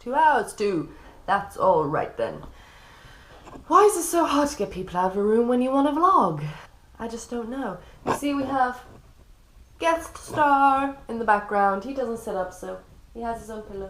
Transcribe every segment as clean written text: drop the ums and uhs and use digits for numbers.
2 hours too. That's all right then. Why is it so hard to get people out of a room when you want to vlog? I just don't know. You see, we have guest star in the background. He doesn't sit up, so he has his own pillow.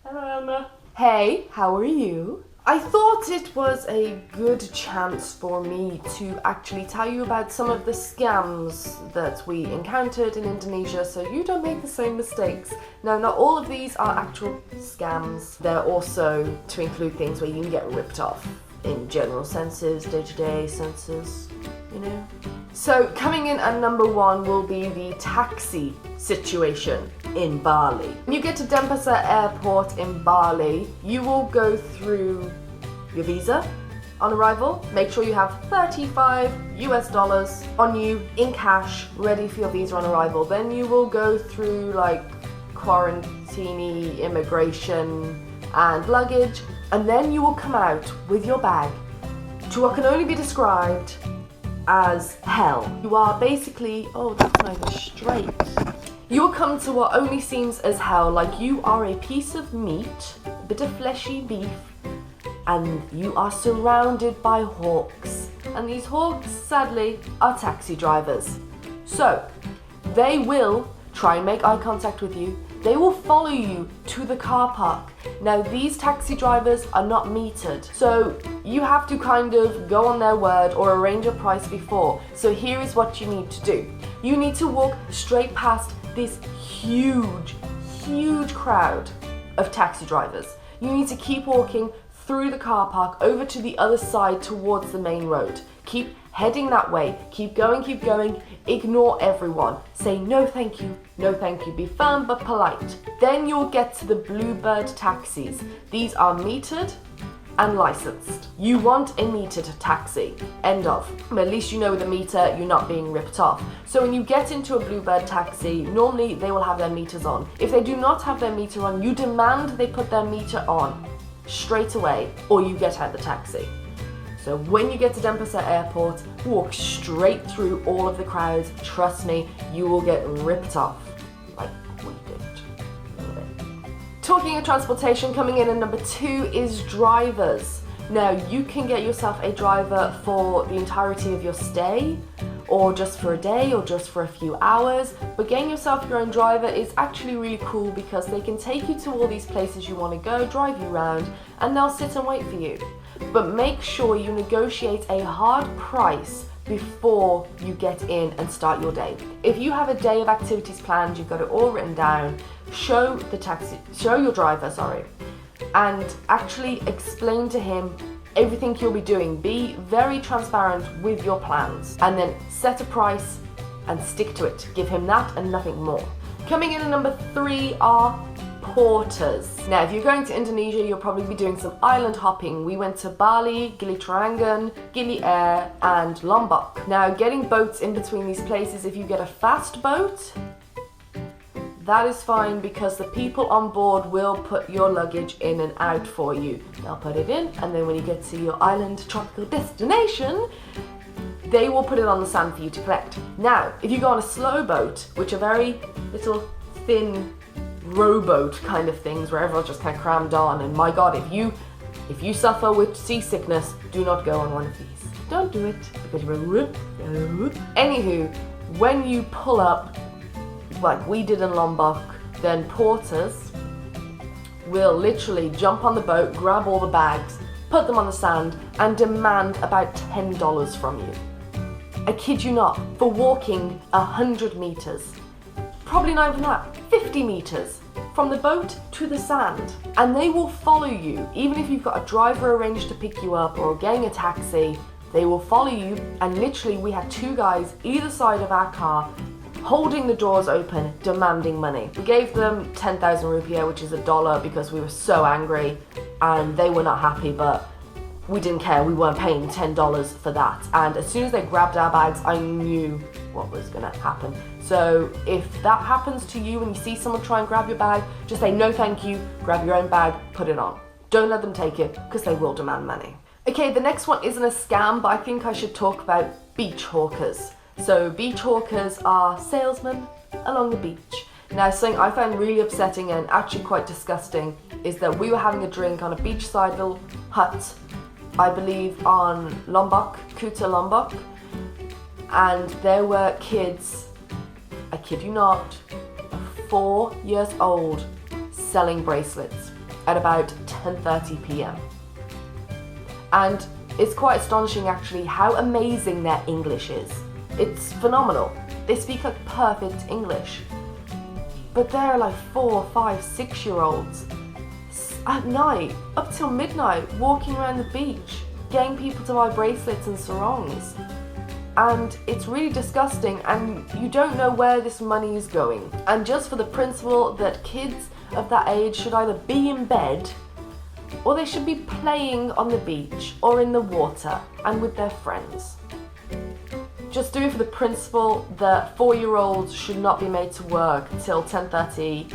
Hello, Emma. Hey, how are you? I thought it was a good chance for me to actually tell you about some of the scams that we encountered in Indonesia so you don't make the same mistakes. Now, not all of these are actual scams. They're also to include things where you can get ripped off in general senses, day-to-day senses, you know. So coming in at number 1 will be the taxi situation in Bali. When you get to Denpasar Airport in Bali, you will go through your visa on arrival. Make sure you have $35 on you in cash, ready for your visa on arrival. Then you will go through like quarantine, immigration and luggage, and then you will come out with your bag to what can only be described as hell. You are basically, oh, that's not even straight. You will come to what only seems as hell, like you are a piece of meat, a bit of fleshy beef, and you are surrounded by hawks. And these hawks, sadly, are taxi drivers. So, they will try and make eye contact with you. They will follow you to the car park. Now, these taxi drivers are not metered, so you have to kind of go on their word or arrange a price before. So here is what you need to do. You need to walk straight past this huge crowd of taxi drivers. You need to keep walking through the car park over to the other side towards the main road. Keep heading that way. Keep going. Ignore everyone. Say no thank you, no thank you. Be firm but polite. Then you'll get to the Bluebird taxis. These are metered and licensed. You want a metered taxi. End of. But at least you know with a meter you're not being ripped off. So when you get into a Bluebird taxi, normally they will have their meters on. If they do not have their meter on, you demand they put their meter on straight away, or you get out the taxi. So when you get to Denpasar Airport, walk straight through all of the crowds. Trust me, you will get ripped off, like we did. Talking of transportation, coming in at number 2 is drivers. Now, you can get yourself a driver for the entirety of your stay, or just for a day, or just for a few hours. But getting yourself your own driver is actually really cool because they can take you to all these places you want to go, drive you around, and they'll sit and wait for you. But make sure you negotiate a hard price before you get in and start your day. If you have a day of activities planned, you've got it all written down, show your driver, and actually explain to him everything you'll be doing. Be very transparent with your plans, and then set a price and stick to it. Give him that and nothing more. Coming in at number 3 are porters. Now, if you're going to Indonesia, you'll probably be doing some island hopping. We went to Bali, Gili Trawangan, Gili Air, and Lombok. Now, getting boats in between these places, if you get a fast boat, that is fine because the people on board will put your luggage in and out for you. They'll put it in, and then when you get to your island tropical destination, they will put it on the sand for you to collect. Now, if you go on a slow boat, which are very little thin rowboat kind of things where everyone's just kind of crammed on, and my god, if you suffer with seasickness, do not go on one of these. Don't do it because you're Anywho, when you pull up like we did in Lombok, then porters will literally jump on the boat, grab all the bags, put them on the sand, and demand about $10 from you. I kid you not, for walking 100 meters. Probably not even that, 50 meters from the boat to the sand. And they will follow you, even if you've got a driver arranged to pick you up or getting a taxi, they will follow you. And literally we had 2 guys either side of our car holding the doors open, demanding money. We gave them 10,000 rupiah, which is $1, because we were so angry and they were not happy, but we didn't care. We weren't paying $10 for that. And as soon as they grabbed our bags, I knew what was gonna happen. So if that happens to you and you see someone try and grab your bag, just say no thank you, grab your own bag, put it on. Don't let them take it, because they will demand money. Okay, the next one isn't a scam, but I think I should talk about beach hawkers. So beach hawkers are salesmen along the beach. Now, something I found really upsetting and actually quite disgusting is that we were having a drink on a beachside little hut, I believe on Lombok, Kuta Lombok, and there were kids, I kid you not, 4 years old, selling bracelets at about 10:30 p.m. And it's quite astonishing actually how amazing their English is. It's phenomenal. They speak like perfect English. But they're like 4, 5, 6-year-olds at night, up till midnight, walking around the beach, getting people to buy bracelets and sarongs. And it's really disgusting, and you don't know where this money is going. And just for the principle that kids of that age should either be in bed or they should be playing on the beach or in the water and with their friends. Just do it for the principle that 4-year-olds should not be made to work till 10:30,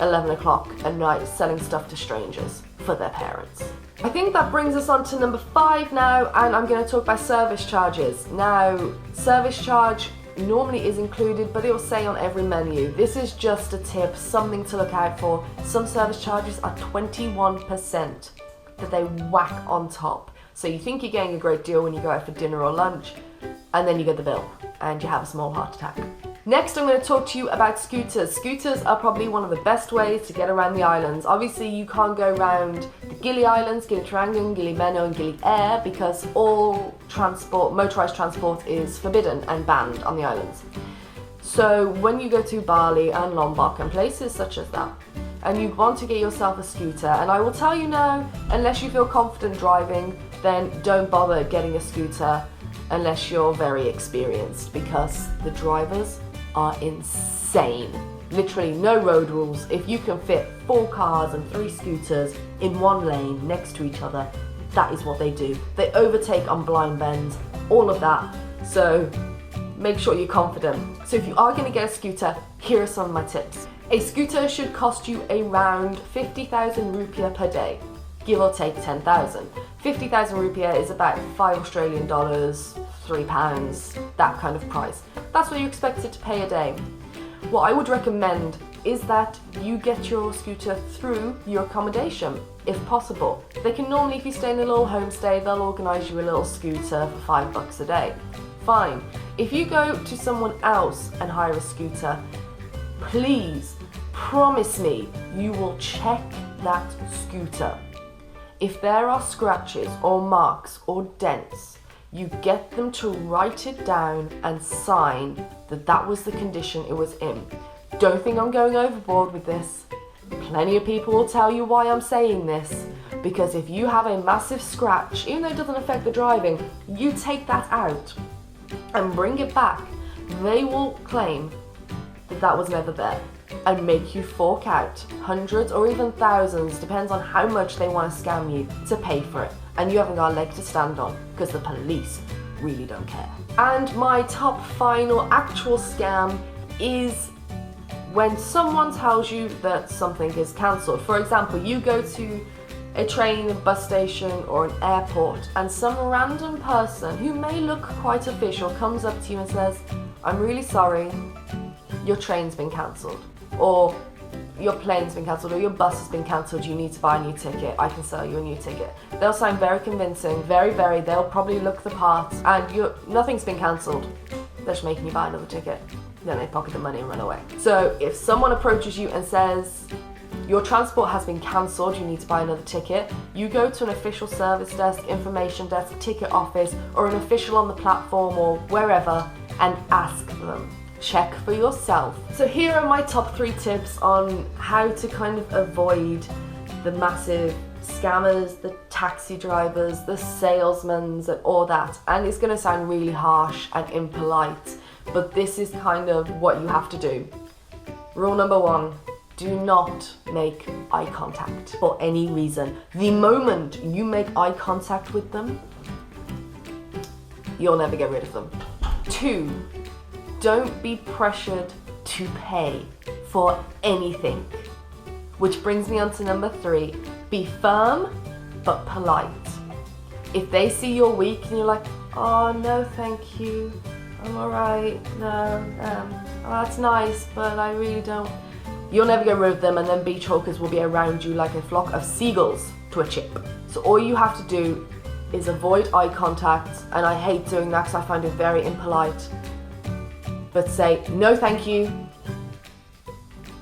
11 o'clock at night selling stuff to strangers for their parents. I think that brings us on to number 5 now, and I'm going to talk about service charges. Now, service charge normally is included, but it will say on every menu. This is just a tip, something to look out for. Some service charges are 21% that they whack on top. So you think you're getting a great deal when you go out for dinner or lunch, and then you get the bill and you have a small heart attack. Next, I'm going to talk to you about scooters. Scooters are probably one of the best ways to get around the islands. Obviously, you can't go around the Gili Islands, Gili Trangin, Gili Meno and Gili Air because all transport, motorised transport is forbidden and banned on the islands. So when you go to Bali and Lombok and places such as that, and you want to get yourself a scooter, and I will tell you now, unless you feel confident driving, then don't bother getting a scooter unless you're very experienced, because the drivers are insane. Literally no road rules. If you can fit 4 cars and 3 scooters in one lane next to each other, that is what they do. They overtake on blind bends, all of that. So make sure you're confident. So if you are going to get a scooter, here are some of my tips. A scooter should cost you around 50,000 rupiah per day, give or take 10,000. 50,000 rupiah is about $5 Australian, £3, that kind of price. That's what you expected to pay a day. What I would recommend is that you get your scooter through your accommodation, if possible. They can normally, if you stay in a little homestay, they'll organise you a little scooter for $5 a day. Fine. If you go to someone else and hire a scooter, please promise me you will check that scooter. If there are scratches or marks or dents, you get them to write it down and sign that that was the condition it was in. Don't think I'm going overboard with this. Plenty of people will tell you why I'm saying this, because if you have a massive scratch, even though it doesn't affect the driving, you take that out and bring it back, they will claim that that was never there and make you fork out hundreds or even thousands, depends on how much they want to scam you, to pay for it. And you haven't got a leg to stand on because the police really don't care. And my top final actual scam is when someone tells you that something is cancelled. For example, you go to a train, a bus station or an airport and some random person who may look quite official comes up to you and says, "I'm really sorry, your train's been cancelled," or "your plane's been cancelled," or "your bus has been cancelled, you need to buy a new ticket, I can sell you a new ticket." They'll sound very convincing, they'll probably look the part, and nothing's been cancelled. They're just making you buy another ticket. Then they pocket the money and run away. So if someone approaches you and says, "Your transport has been cancelled, you need to buy another ticket," you go to an official service desk, information desk, ticket office, or an official on the platform or wherever, and ask them. Check for yourself. So here are my top 3 tips on how to kind of avoid the massive scammers, the taxi drivers, the salesmen and all that. And it's going to sound really harsh and impolite, but this is kind of what you have to do. Rule number 1, do not make eye contact for any reason. The moment you make eye contact with them, you'll never get rid of them. 2, don't be pressured to pay for anything. Which brings me on to number 3, be firm but polite. If they see you're weak and you're like, "Oh no, thank you, I'm alright, no, Oh, that's nice, but I really don't. You'll never get rid of them, and then beach hawkers will be around you like a flock of seagulls to a chip. So all you have to do is avoid eye contact, and I hate doing that because I find it very impolite. But say no thank you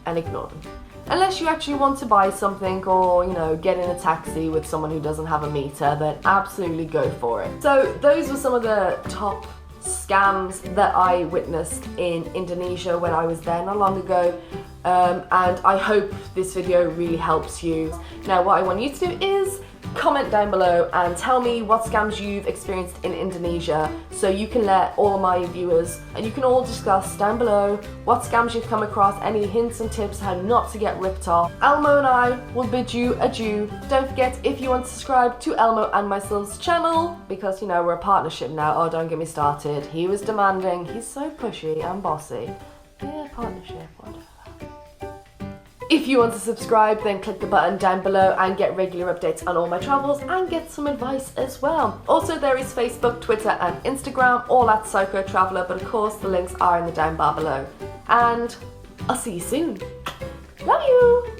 and ignore them. Unless you actually want to buy something or, you know, get in a taxi with someone who doesn't have a meter, then absolutely go for it. So those were some of the top scams that I witnessed in Indonesia when I was there not long ago. And I hope this video really helps you. Now what I want you to do is comment down below and tell me what scams you've experienced in Indonesia, so you can let all my viewers, and you can all discuss down below what scams you've come across, any hints and tips how not to get ripped off. Elmo and I will bid you adieu. Don't forget, if you want to subscribe to Elmo and my son's channel, because you know we're a partnership now. Oh, don't get me started. He was demanding. He's so pushy and bossy. Yeah, partnership, whatever. If you want to subscribe, then click the button down below and get regular updates on all my travels and get some advice as well. Also, there is Facebook, Twitter and Instagram, all at Psycho Traveller, but of course the links are in the down bar below. And I'll see you soon. Love you!